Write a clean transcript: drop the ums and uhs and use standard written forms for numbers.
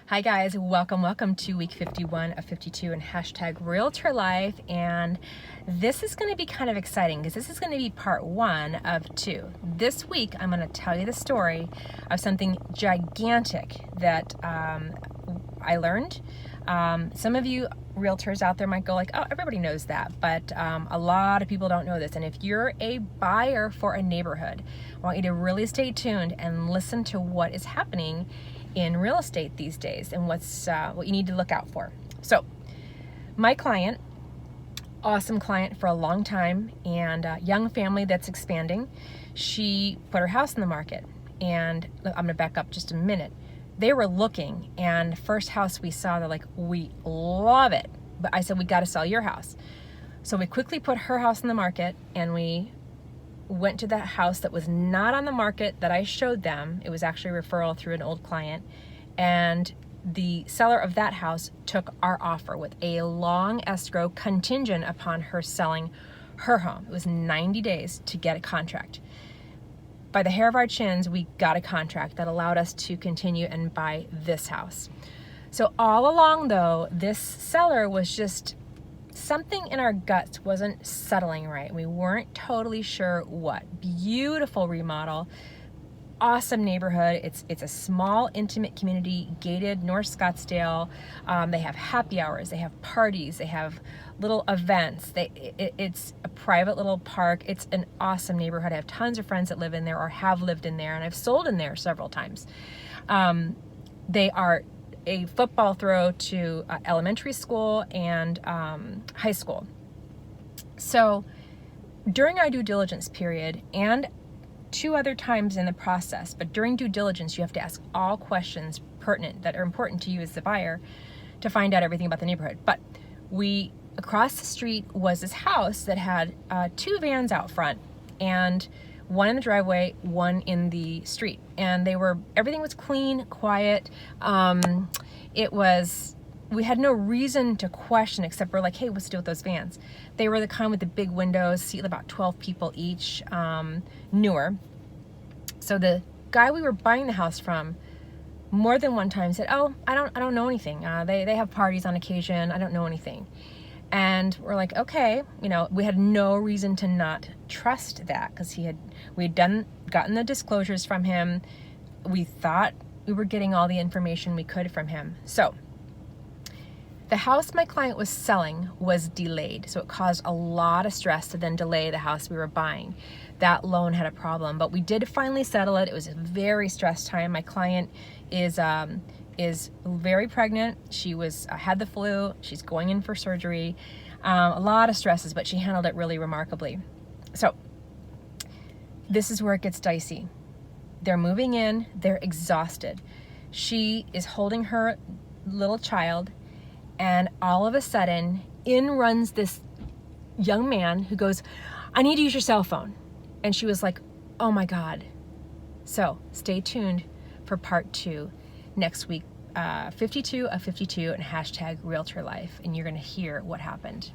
Hi guys, welcome to week 51 of 52 and hashtag Realtor Life. And this is going to be kind of exciting because this is going to be part one of two. This week, I'm going to tell you the story of something gigantic that I learned. Some of you realtors out there might go like, oh, everybody knows that, but a lot of people don't know this. And if you're a buyer for a neighborhood, I want you to really stay tuned and listen to what is happening in real estate these days and what you need to look out for. So my client, awesome client for a long time, and a young family that's expanding, she put her house in the market. And I'm going to back up just a minute. They were looking, and the first house we saw, they're like, we love it. But I said, we got to sell your house. So we quickly put her house in the market, and we went to that house that was not on the market that I showed them. It was actually a referral through an old client. And the seller of that house took our offer with a long escrow contingent upon her selling her home. It was 90 days to get a contract. By the hair of our chins, we got a contract that allowed us to continue and buy this house. So all along though, this seller was just, something in our guts wasn't settling right. We weren't totally sure what. Beautiful remodel, awesome neighborhood. It's a small, intimate community, gated, North Scottsdale. They have happy hours, they have parties, they have little events. It's a private little park. It's an awesome neighborhood. I have tons of friends that live in there or have lived in there, and I've sold in there several times. They are a football throw to elementary school and high school. So during our due diligence period, and two other times in the process, but during due diligence, you have to ask all questions pertinent that are important to you as the buyer to find out everything about the neighborhood. But across the street was this house that had two vans out front, and one in the driveway, one in the street. And everything was clean, quiet. We had no reason to question, except we're like, hey, what's to do with those vans? They were the kind with the big windows, seat about 12 people each, newer. So the guy we were buying the house from more than one time said, oh, I don't know anything. They have parties on occasion. I don't know anything. And we're like, okay, we had no reason to not trust that because we had gotten the disclosures from him. We thought we were getting all the information we could from him. So the house my client was selling was delayed. So it caused a lot of stress to then delay the house we were buying. That loan had a problem, but we did finally settle it. It was a very stressed time. My client is very pregnant. She had the flu. She's going in for surgery. A lot of stresses, but she handled it really remarkably. So this is where it gets dicey. They're moving in. They're exhausted. She is holding her little child, and all of a sudden, in runs this young man who goes, I need to use your cell phone. And she was like, oh my God. So stay tuned for part two next week. 52 of 52 and hashtag Realtor Life, and you're going to hear what happened.